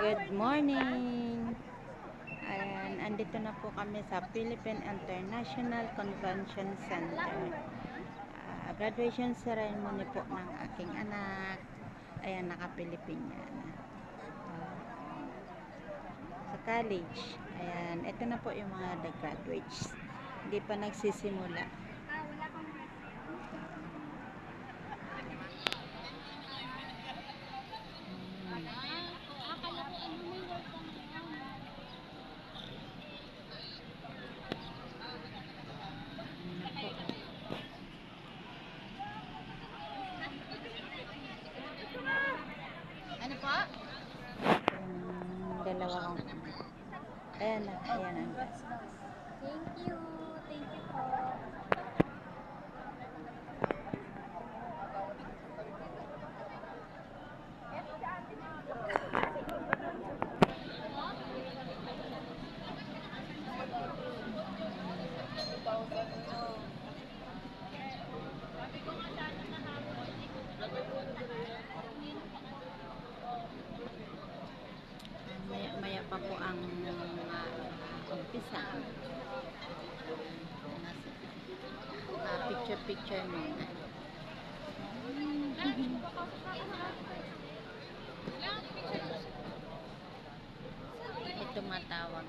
Good morning! Ayan, andito na po kami sa Philippine International Convention Center. Graduation ceremony po ng aking anak. Ayan, naka-Pilipina na. Sa college. Ayan, ito na po yung mga graduates. Hindi pa nagsisimula. Ano po? Dalawang ayan na, ayan ang Thank you. Thank you po. maya pa po ang umpisa. Picture muna. Ito matawag.